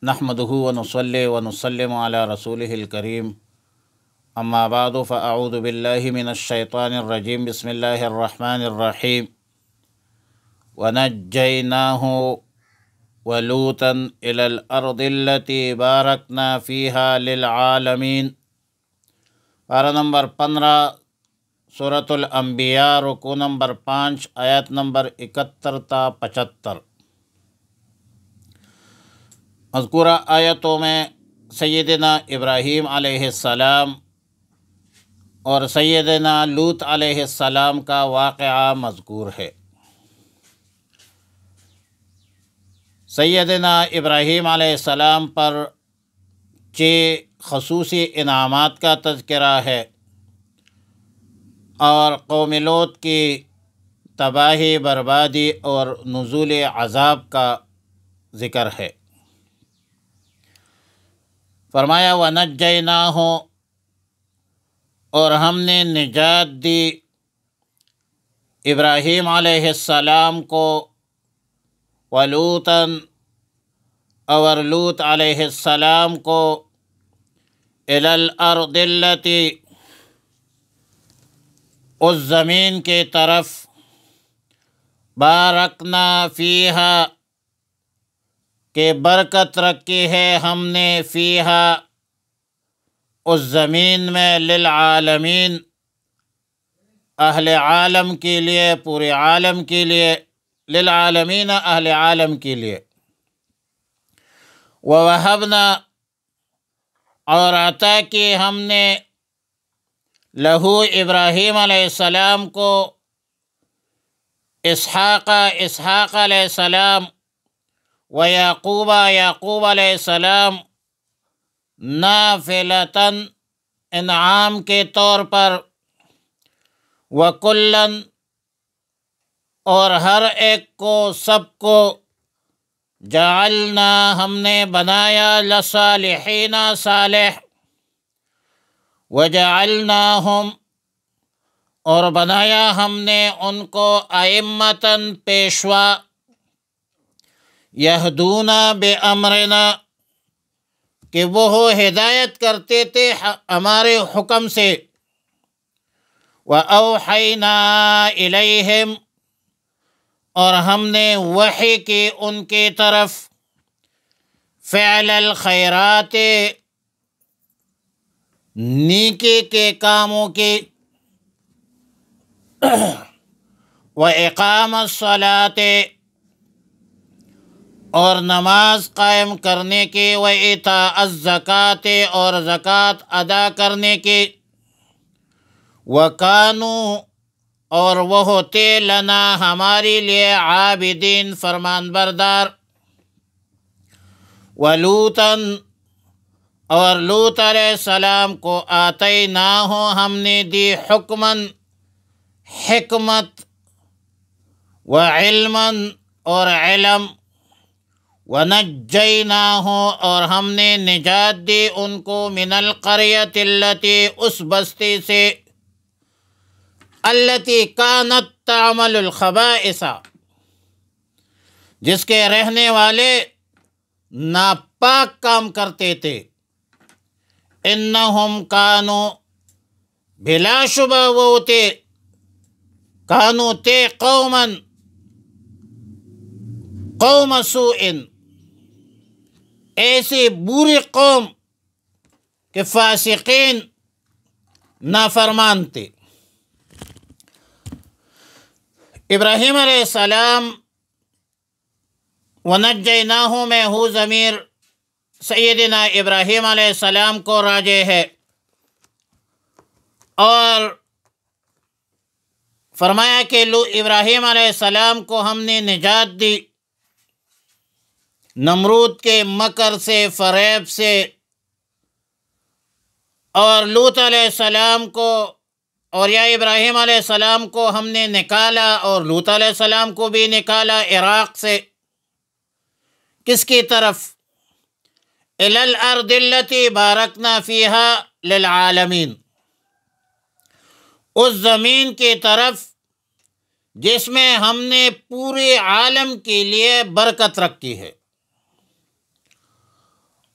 نحمدہ ونصلی ونسلم علی رسولہ الکریم اما بعد فاعوذ باللہ من الشیطان الرجیم بسم اللہ الرحمن الرحیم ونجیناہ ولوطا الی الارض التي بارکنا فیہا للعالمین۔ پارہ نمبر 15 سورۃ الانبیاء، رکوع نمبر 5، آیت نمبر 71 تا 75۔ مذکورہ آیتوں میں سیدنا ابراہیم علیہ السلام اور سیدنا لوط علیہ السلام کا واقعہ مذکور ہے۔ سیدنا ابراہیم علیہ السلام پر خصوصی انعامات کا تذکرہ ہے اور قوم لوط کی تباہی، بربادی اور نزول عذاب کا ذکر ہے۔ فرمایا وَنَجَّيْنَاهُ، اور ہم نے نجات دی ابراہیم علیہ السلام کو، وَلُوطًا، اور لوط علیہ السلام کو، إِلَى الْأَرْضِ الَّتِي، اس زمین کی طرف، بارکنا فیہا، کہ برکت رکھی ہے ہم نے، فیہا، اس زمین میں، للعالمین، اہل عالم کے لیے، پورے عالم کے لیے، للعالمین، اہل عالم کے لیے۔ وَوَهَبْنَا، اور عطا کی ہم نے، لہو، ابراہیم علیہ السلام کو، اسحاق علیہ السلام، ویعقوب، یعقوب علیہ السلام، نافلتاً، انعام کے طور پر، وکلاً، اور ہر ایک کو، سب کو، جعلنا، ہم نے بنایا، لصالحین، صالح، وجعلناہم، اور بنایا ہم نے ان کو، ائمۃً، پیشوا، یہدون بامرنا، کہ وہ ہدایت کرتے تھے ہمارے حکم سے، وأوحینا الیہم، اور ہم نے وحی کی ان کی طرف، فعل الخیرات، نیکی کے کاموں کی، وإقام الصلاۃ، اور نماز قائم کرنے کی، وإیتاء الزکوٰۃ، اور زکوٰۃ ادا کرنے کی، وکانوا، اور وہ ہوتے، لنا، ہمارے لیے، عابدین، فرمان بردار۔ ولوطاً، اور لوط علیہ السلام کو، آتیناہ، ہم نے دی، حکماً، حکمت، وعلماً، اور علم، ونجیناہ، اور ہم نے نجات دی ان کو، من القریۃ التی، اس بستی سے، التی کانت تعمل الخبائث، جس کے رہنے والے ناپاک کام کرتے تھے، انہم کانوا، بلا شبہ وہ تھے، کانوا تھے، قوماً، قوم سوء، ایسی بری قوم کہ فاسقین، نافرمان تھے۔ ابراہیم علیہ السلام، ونجیناہ میں ہو ضمیر سیدنا ابراہیم علیہ السلام کو راجع ہے، اور فرمایا کہ ابراہیم علیہ السلام کو ہم نے نجات دی نمرود کے مکر سے، فریب سے، اور لوط علیہ السلام کو، اور یا ابراہیم علیہ السلام کو ہم نے نکالا، اور لوط علیہ السلام کو بھی نکالا عراق سے، کس کی طرف؟ الی الارض التی بارکنا فیہا للعالمین، اس زمین کی طرف جس میں ہم نے پورے عالم کے لیے برکت رکھی ہے۔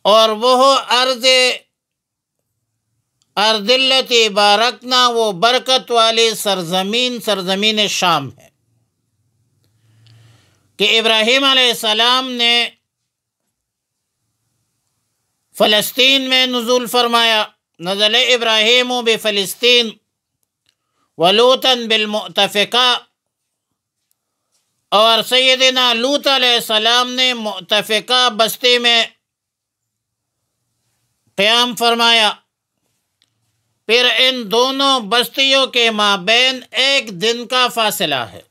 اور وہ ارض التی بارکنا، وہ برکت والی سرزمین شام ہے، کہ ابراہیم علیہ السلام نے فلسطین میں نزول فرمایا، نزل ابراہیم بفلسطین ولوطا بالمؤتفقہ، اور سیدنا لوط علیہ السلام نے مؤتفقہ بستی میں قیام فرمایا، پھر ان دونوں بستیوں کے مابین 1 دن کا فاصلہ ہے۔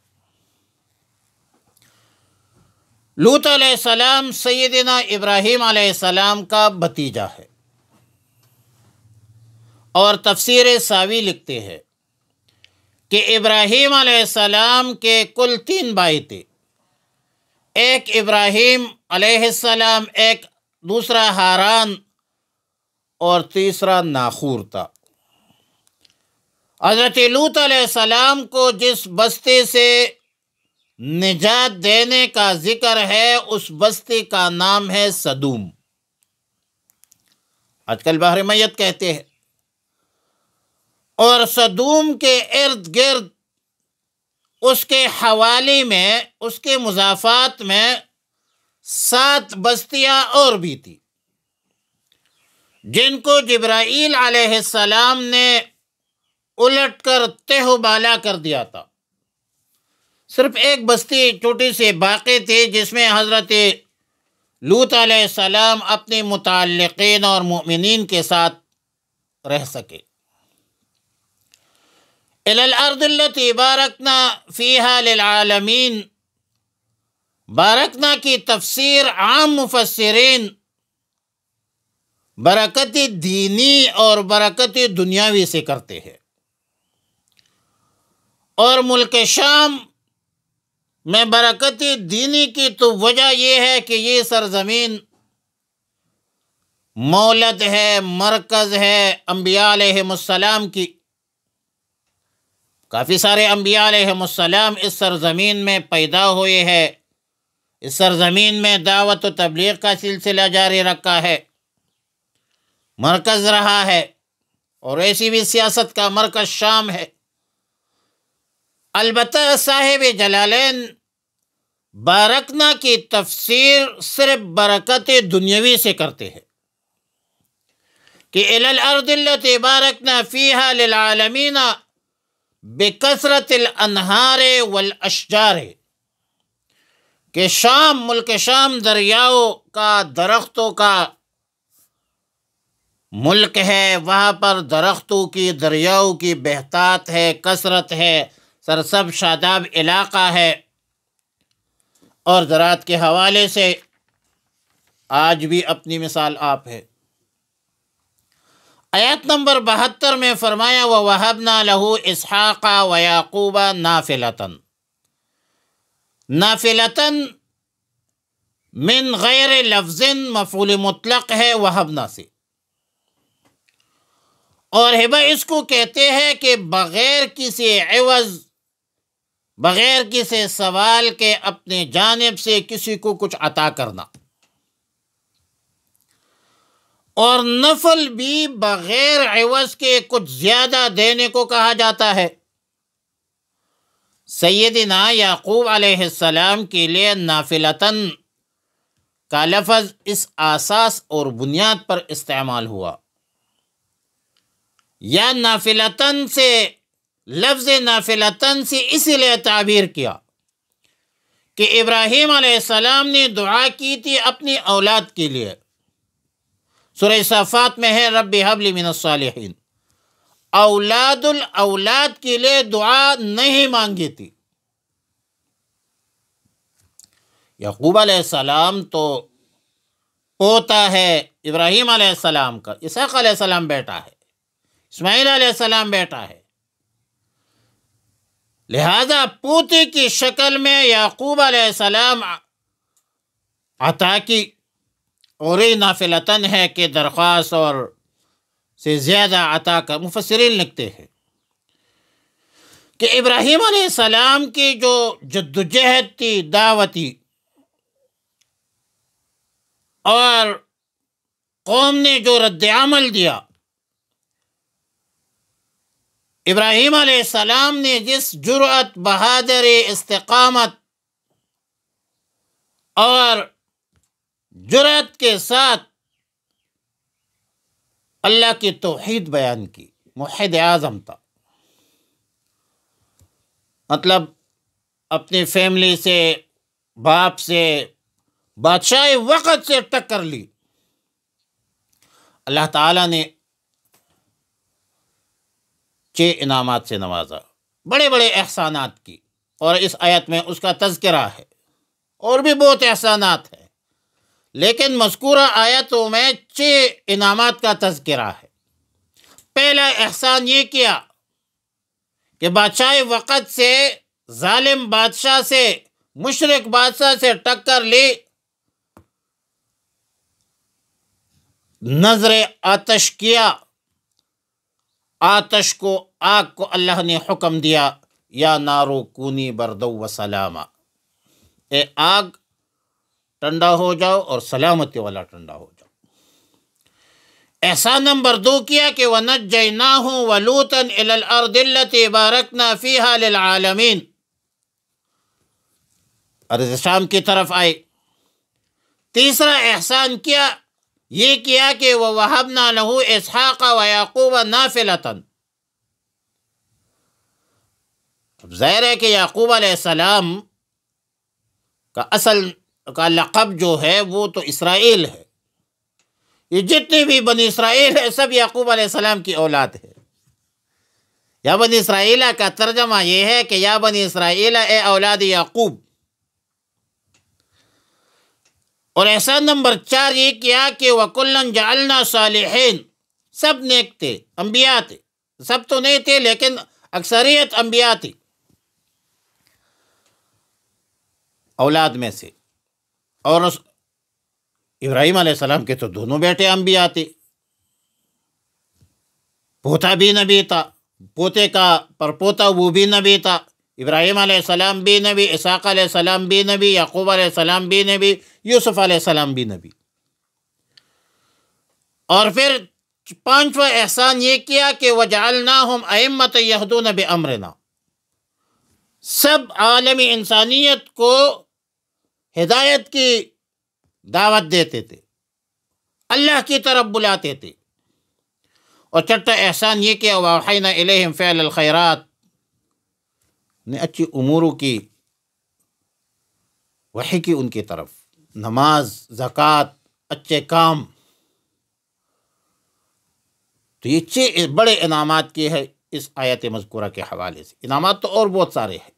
لوط علیہ السلام سیدنا ابراہیم علیہ السلام کا بھتیجا ہے، اور تفسیر ساوی لکھتے ہیں کہ ابراہیم علیہ السلام کے کل 3 بھائی تھے، ایک ابراہیم علیہ السلام، ایک دوسرا ہاران، اور تیسرا ناخور تھا۔ حضرت لوط علیہ السلام کو جس بستی سے نجات دینے کا ذکر ہے، اس بستی کا نام ہے سدوم، آج کل بحر میت کہتے ہیں، اور سدوم کے ارد گرد اس کے حوالی میں، اس کے مضافات میں 7 بستیاں اور بھی تھی، جن کو جبرائیل علیہ السلام نے الٹ کر تہ و بالا کر دیا تھا۔ صرف ایک بستی چھوٹی سی باقی تھی، جس میں حضرت لوط علیہ السلام اپنے متعلقین اور مؤمنین کے ساتھ رہ سکے۔ إِلَى الْأَرْضِ الَّتِي بَارَكْنَا فِيهَا لِلْعَالَمِينَ، بارکنا کی تفسیر عام مفسرین برکت دینی اور برکت دنیاوی سے کرتے ہیں، اور ملک شام میں برکت دینی کی تو وجہ یہ ہے کہ یہ سرزمین مولد ہے، مرکز ہے انبیاء علیہم السلام کی۔ کافی سارے انبیاء علیہم السلام اس سرزمین میں پیدا ہوئے ہیں، اس سرزمین میں دعوت و تبلیغ کا سلسلہ جاری رکھا ہے، مرکز رہا ہے، اور ایسی بھی سیاست کا مرکز شام ہے۔ البتہ صاحب جلالین بارکنا کی تفسیر صرف برکت دنیاوی سے کرتے ہیں، کہ إِلَى الْأَرْضِ الَّتِي بَارَكْنَا فِيهَا لِلْعَالَمِينَ بِكَثْرَةِ الْأَنْهَارِ وَالْأَشْجَارِ، کہ شام، ملک شام دریاؤں کا، درختوں کا ملک ہے، وہاں پر درختوں کی، دریاؤں کی بہتات ہے، کثرت ہے، سرسب شاداب علاقہ ہے، اور زراعت کے حوالے سے آج بھی اپنی مثال آپ ہے۔ آیت نمبر 72 میں فرمایا وَوَهَبْنَا لَهُ إِسْحَاقَ وَيَعْقُوبَ نَافِلَةً، نافلتاً من غیر لفظ مفعول مطلق ہے وہبنا سے، اور ہبہ اس کو کہتے ہیں کہ بغیر کسی عوض، بغیر کسی سوال کے اپنے جانب سے کسی کو کچھ عطا کرنا، اور نفل بھی بغیر عوض کے کچھ زیادہ دینے کو کہا جاتا ہے۔ سیدنا یعقوب علیہ السلام کے لیے نافلتاً کا لفظ اس اساس اور بنیاد پر استعمال ہوا، یا نافلتاً سے، لفظ نافلتاً سے اسی لیے تعبیر کیا کہ ابراہیم علیہ السلام نے دعا کی تھی اپنی اولاد کے لیے، سورہ صافات میں ہے رب ہب لی من الصالحین، اولاد کے لیے دعا نہیں مانگی تھی۔ یعقوب علیہ السلام تو پوتا ہے ابراہیم علیہ السلام کا، اسحاق علیہ السلام بیٹا ہے، اسماعیل علیہ السلام بیٹا ہے، لہذا پوتے کی شکل میں یعقوب علیہ السلام عطا کی، اور یہ نافلتاً ہے کہ درخواست اور سے زیادہ عطا کا۔ مفسرین لکھتے ہیں کہ ابراہیم علیہ السلام کی جو جدوجہد تھی دعوتی، اور قوم نے جو رد عمل دیا، ابراہیم علیہ السلام نے جس جرأت، بہادری، استقامت اور جرأت کے ساتھ اللہ کی توحید بیان کی، موحد اعظم تھا، مطلب اپنی فیملی سے، باپ سے، بادشاہ وقت سے ٹکر لی، اللہ تعالیٰ نے 6 انعامات سے نوازا، بڑے بڑے احسانات کی، اور اس آیت میں اس کا تذکرہ ہے، اور بھی بہت احسانات ہیں، لیکن مذکورہ آیتوں میں 6 انعامات کا تذکرہ ہے۔ پہلا احسان یہ کیا کہ بادشاہ وقت سے، ظالم بادشاہ سے، مشرک بادشاہ سے ٹکر لی، نظر آتش کیا، آتش کو، آگ کو اللہ نے حکم دیا، یا نارو کونی بردو و سلاما، اے آگ ٹھنڈا ہو جاؤ اور سلامتی والا ٹھنڈا ہو جاؤ۔ احسان نمبر 2 کیا کہ وَنَجَّيْنَاهُ وَلُوطًا إِلَى الْأَرْضِ الَّتِي بَارَكْنَا فِيهَا لِلْعَالَمِينَ، ارض شام کی طرف آئے۔ تیسرا احسان کیا، یہ کیا کہ وَوَهَبْنَا لَهُ إِسْحَاقَ وَيَعْقُوبَ نَافِلَةً، اب ظاہر ہے کہ یعقوب علیہ السلام کا اصل کا لقب جو ہے وہ تو اسرائیل ہے، یہ جتنے بھی بنی اسرائیل ہے سب یعقوب علیہ السلام کی اولاد ہے۔ یا بنی اسرائیل کا ترجمہ یہ ہے کہ یا بنی اسرائیل اے اولاد یعقوب۔ اور احسان نمبر 4 یہ کیا کہ وَكُلًّا جَعَلْنَا صَالِحِينَ، سب نیک تھے، انبیاء تھے، سب تو نہیں تھے لیکن اکثریت انبیاء تھی اولاد میں سے، اور ابراہیم علیہ السلام کے تو دونوں بیٹے انبیاء تھے، پوتا بھی نبی تھا، پوتے کا پرپوتا وہ بھی نبی تھا، ابراہیم علیہ السلام بھی نبی، اسحاق علیہ السلام بھی نبی، یعقوب علیہ السلام بھی نبی، یوسف علیہ السلام بھی نبی۔ اور پھر 5واں احسان یہ کیا کہ وَجَعَلْنَاهُمْ أَئِمَّةً يَهْدُونَ بِأَمْرِنَا، سب عالمی انسانیت کو ہدایت کی دعوت دیتے تھے، اللہ کی طرف بلاتے تھے۔ اور 6واں احسان یہ کیا وَأَوْحَيْنَا إِلَيْهِمْ فِعْلَ الْخَيْرَاتِ، نے اچھی اموروں کی وحی کی ان کی طرف، نماز، زکوٰۃ، اچھے کام، تو یہ 6 بڑے انعامات کی ہے اس آیت مذکورہ کے حوالے سے۔ انعامات تو اور بہت سارے ہیں۔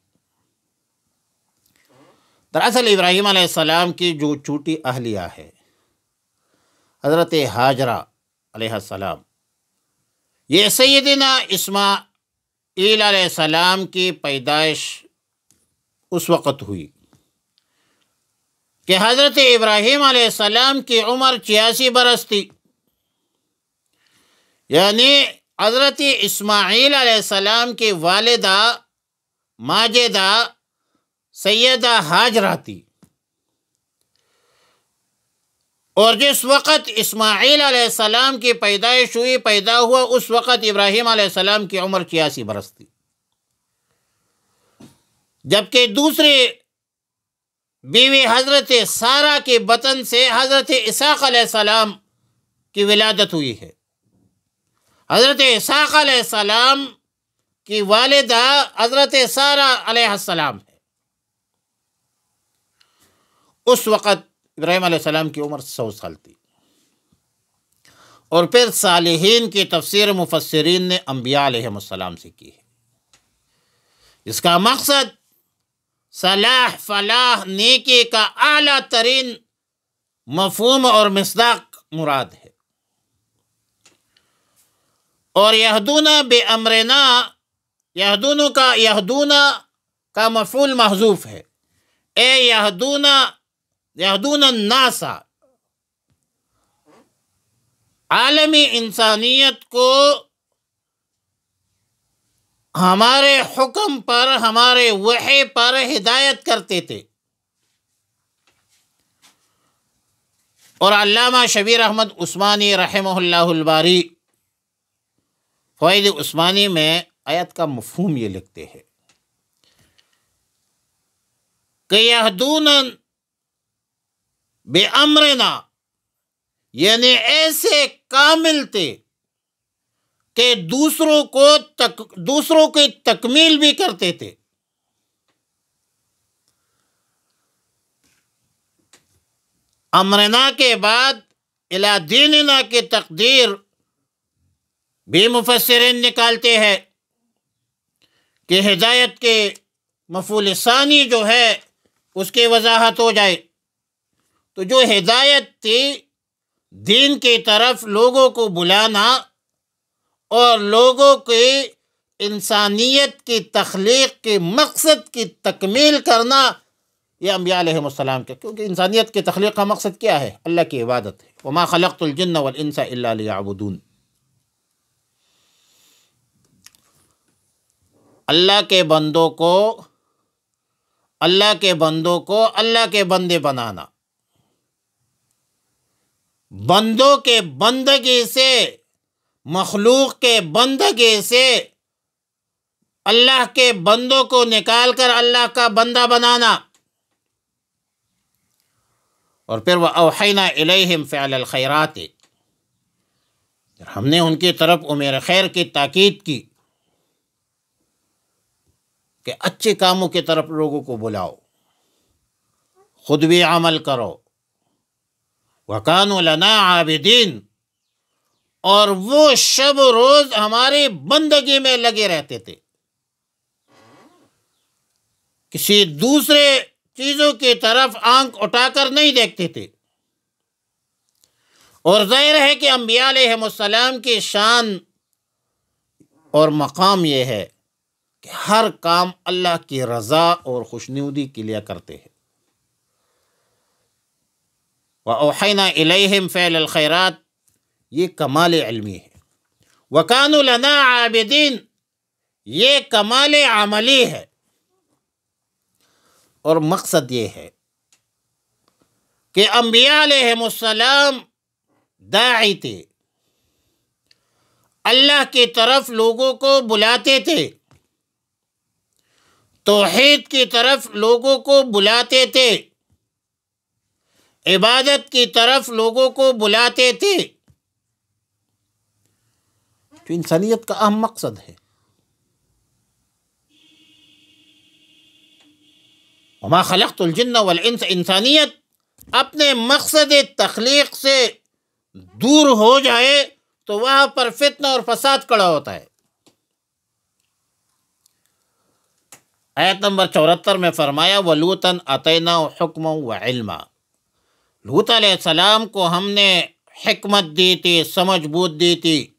دراصل ابراہیم علیہ السلام کی جو چھوٹی اہلیہ ہے حضرت ہاجرہ علیہ السلام، یہ سیدنا اسماعیل علیہ السلام کی پیدائش اس وقت ہوئی کہ حضرت ابراہیم علیہ السلام کی عمر 86 برس تھی، یعنی حضرت اسماعیل علیہ السلام کی والدہ ماجدہ سیدہ ہاجرہ تھی، اور جس وقت اسماعیل علیہ السلام کی پیدائش ہوئی، پیدا ہوا، اس وقت ابراہیم علیہ السلام کی عمر 86 برس تھی، جبکہ دوسری بیوی حضرت سارہ کے بطن سے حضرت اسحاق علیہ السلام کی ولادت ہوئی ہے۔ حضرت اسحاق علیہ السلام کی والدہ حضرت سارہ علیہ السلام ہے۔ اس وقت ابراہیم علیہ السلام کی عمر 100 سال تھی۔ اور پھر صالحین کی تفسیر مفسرین نے انبیاء علیہ السلام سے کی ہے، اس کا مقصد صلاح، فلاح، نیکی کا اعلیٰ ترین مفہوم اور مصداق مراد ہے۔ اور یہدون بامرنا، یہدون کا مفعول محذوف ہے، اے یہدون الناس، عالمی انسانیت کو ہمارے حکم پر، ہمارے وحی پر ہدایت کرتے تھے۔ اور علامہ شبیر احمد عثمانی رحمہ اللہ الباری فوائد عثمانی میں آیت کا مفہوم یہ لکھتے ہیں کہ یہدون بِأَمْرِنَا، یعنی ایسے کامل تھے کہ دوسروں کی تکمیل بھی کرتے تھے۔ امرنا کے بعد الی دیننا کی تقدیر بھی مفسرین نکالتے ہیں کہ ہدایت کے مفعول ثانی جو ہے اس کی وضاحت ہو جائے، تو جو ہدایت تھی دین کی طرف لوگوں کو بلانا اور لوگوں کی انسانیت کی تخلیق کے مقصد کی تکمیل کرنا، یہ انبیاء علیہ السلام کا، کیونکہ انسانیت کی تخلیق کا مقصد کیا ہے؟ اللہ کی عبادت ہے۔ وما خلقت الجن والانس الا لیعبدون۔ اللہ کے بندوں کو اللہ کے بندے بنانا، بندوں کے بندگی سے، مخلوق کے بندگی سے اللہ کے بندوں کو نکال کر اللہ کا بندہ بنانا، اور پھر وَأَوْحَيْنَا إِلَيْهِمْ فِعْلَ الْخَيْرَاتِ، ہم نے ان کی طرف امور خیر کی تاکید کی کہ اچھے کاموں کی طرف لوگوں کو بلاؤ، خود بھی عمل کرو، وَكَانُوا لَنَا عَابِدِينَ، اور وہ شب روز ہماری بندگی میں لگے رہتے تھے، کسی دوسرے چیزوں کی طرف آنکھ اٹھا کر نہیں دیکھتے تھے۔ اور ظاہر ہے کہ انبیاء علیہ السلام کی شان اور مقام یہ ہے کہ ہر کام اللہ کی رضا اور خوشنودی کے لیے کرتے ہیں۔ وَأَوْحَيْنَا إِلَيْهِمْ فِعْلَ الْخَيْرَاتِ، یہ کمال علمی ہے۔ وَكَانُوا لَنَا عَابِدِينَ، یہ کمال عملی ہے، اور مقصد یہ ہے کہ انبیاء علیہ السلام داعی تھے، اللہ کی طرف لوگوں کو بلاتے تھے، توحید کی طرف لوگوں کو بلاتے تھے، عبادت کی طرف لوگوں کو بلاتے تھے، جو انسانیت کا اہم مقصد ہے۔ وما خلقت الجن والانس، انسانیت اپنے مقصد تخلیق سے دور ہو جائے تو وہاں پر فتنہ اور فساد کھڑا ہوتا ہے۔ آیت نمبر 74 میں فرمایا وَلُوطًا آتَيْنَاهُ حُكْمًا وَعِلْمًا، لوط علیہ السلام کو ہم نے حکمت دی تھی، سمجھ بوجھ دی تھی،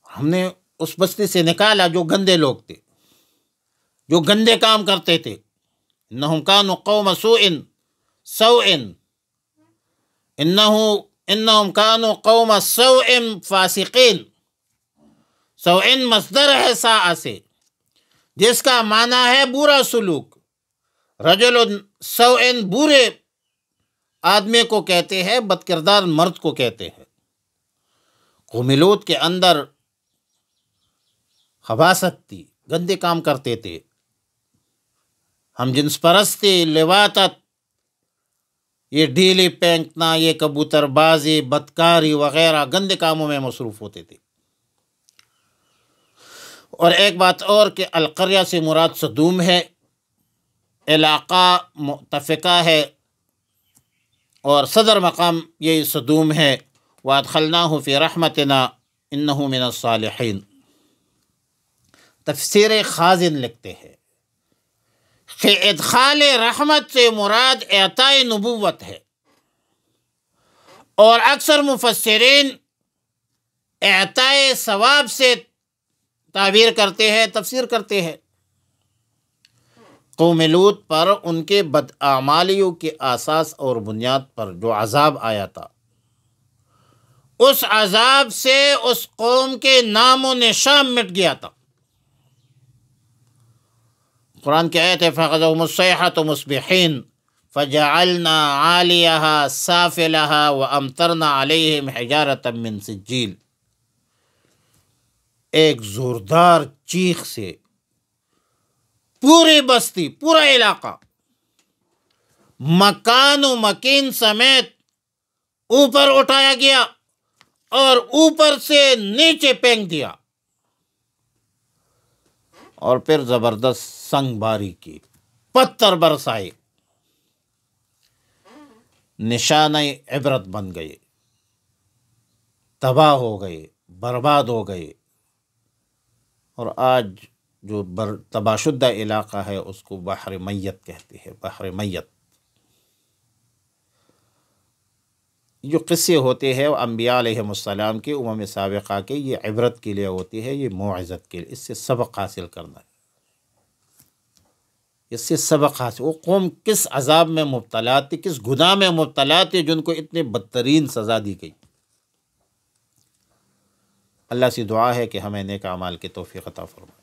ہم نے اس بستی سے نکالا جو گندے لوگ تھے، جو گندے کام کرتے تھے۔ انہم کانوا قوم سوء انہم کانوا قوم سوء فاسقین، سوء مصدر ہے ساء سے، جس کا معنی ہے برا سلوک۔ رجل سوء برے آدمی کو کہتے ہیں، بد کردار مرد کو کہتے ہیں۔ قوم لوط کے اندر خباثت تھی، گندے کام کرتے تھے، ہم جنس پرستی، لواطت، یہ ڈھیلی پھینکنا، یہ کبوتر بازی، بدکاری وغیرہ گندے کاموں میں مصروف ہوتے تھے۔ اور ایک بات اور کہ القریہ سے مراد صدوم ہے، علاقہ متفقہ ہے، اور صدر مقام یہی صدوم ہے۔ وَأَدْخَلْنَاهُ فِي رَحْمَتِنَا إِنَّهُ مِنَ الصَّالِحِينَ۔ تفسیر خازن لکھتے ہیں کہ ادخال رحمت سے مراد اعطائے نبوت ہے، اور اکثر مفسرین اعطائے ثواب سے تعبیر کرتے ہیں، تفسیر کرتے ہیں۔ قوم لوط پر ان کے بداعمالیوں کے اساس اور بنیاد پر جو عذاب آیا تھا، اس عذاب سے اس قوم کے نام و نشان مٹ گیا تھا۔ قرآن کی آیت ہے فَأَخَذَهُمُ الصَّيْحَةُ مُصْبِحِينَ، فجعلنا عالیہا سافلہا وامطرنا علیہم حجارۃ من سجیل، ایک زوردار چیخ سے پوری بستی، پورا علاقہ مکان و مکین سمیت اوپر اٹھایا گیا اور اوپر سے نیچے پھینک دیا، اور پھر زبردست سنگ باری کی، پتھر برسائے، نشانہ عبرت بن گئے، تباہ ہو گئے، برباد ہو گئے۔ اور آج جو تباہ شدہ علاقہ ہے اس کو بحر میت کہتے ہیں، بحر میت۔ جو قصے ہوتے ہیں وہ انبیاء علیہم السلام کے، امم سابقہ کے، یہ عبرت کے لیے ہوتی ہے، یہ موعظت کے لیے، اس سے سبق حاصل کرنا ہے، اس سے سبق حاصل۔ وہ قوم کس عذاب میں مبتلا تھی، کس گناہ میں مبتلا تھی، جن کو اتنی بدترین سزا دی گئی۔ اللہ سے دعا ہے کہ ہمیں نیک اعمال کی توفیق عطا فرمائے۔